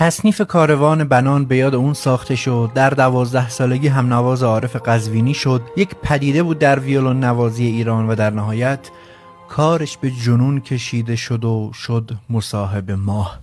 تصنیف کاروان بنان به یاد اون ساخته شد. در 12 سالگی هم نواز عارف قزوینی شد. یک پدیده بود در ویولون نوازی ایران و در نهایت کارش به جنون کشیده شد و شد مصاحب ماه.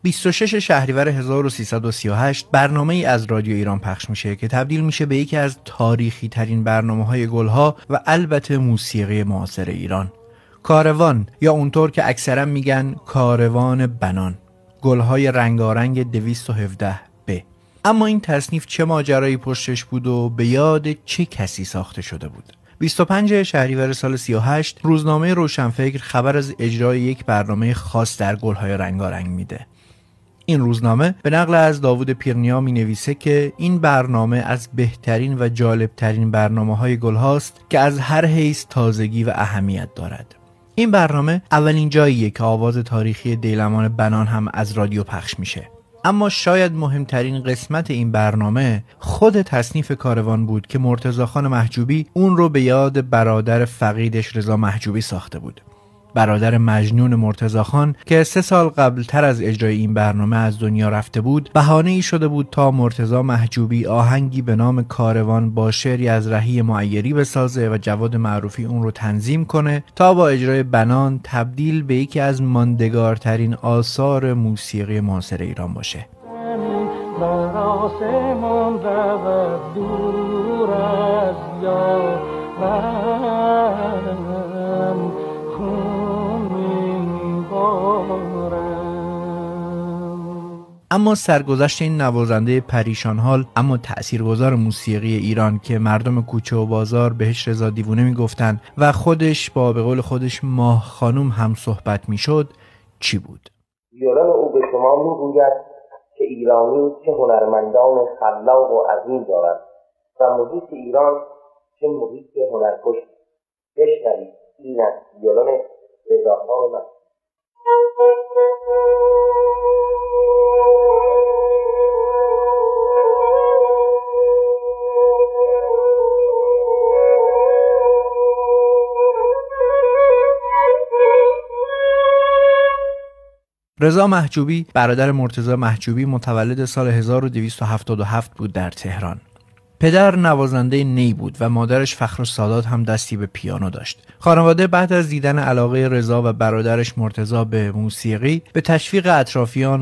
« 26 شهریور 1338 برنامه ای از رادیو ایران پخش میشه که تبدیل میشه به یکی از تاریخی ترین برنامه‌های گلها و البته موسیقی معاصر ایران. کاروان، یا اونطور که اکثرا میگن کاروان بنان، گلهای رنگارنگ 217 ب. اما این تصنیف چه ماجرایی پشتش بود و به یاد چه کسی ساخته شده بود؟ 25 شهریور سال 38 روزنامه روشنفکر خبر از اجرای یک برنامه خاص در گلهای رنگارنگ میده. این روزنامه به نقل از داوود پیرنیا می نویسه که این برنامه از بهترین و جالبترین برنامه‌های گل هاست که از هر حیث تازگی و اهمیت دارد. این برنامه اولین جاییه که آواز تاریخی دیلمان بنان هم از رادیو پخش میشه. اما شاید مهمترین قسمت این برنامه خود تصنیف کاروان بود که مرتضی‌خان محجوبی اون رو به یاد برادر فقیدش رضا محجوبی ساخته بود. برادر مجنون مرتضی‌خان که 3 سال قبل تر از اجرای این برنامه از دنیا رفته بود، بهانه‌ای شده بود تا مرتضی محجوبی آهنگی به نام کاروان با شعری از رهی معیری بسازه و جواد معروفی اون رو تنظیم کنه تا با اجرای بنان تبدیل به یکی از ماندگارترین آثار موسیقی معاصر ایران باشه. اما سرگذشت این نوازنده پریشان حال اما تأثیرگذار موسیقی ایران که مردم کوچه و بازار بهش رضا دیوونه میگفتن و خودش با به قول خودش ماه خانوم هم صحبت میشد، چی بود؟ ویولن او به شما میگوید که ایرانی چه هنرمندان خلاق و عظیم دارد و موزیک ایران چه موزیک هنرکش. بشنوید، این است ویولن رضاخان من. رضا محجوبی برادر مرتضی محجوبی متولد سال 1277 بود در تهران. پدر نوازنده نی بود و مادرش فخرالسادات هم دستی به پیانو داشت. خانواده بعد از دیدن علاقه رضا و برادرش مرتضی به موسیقی به تشویق اطرافیان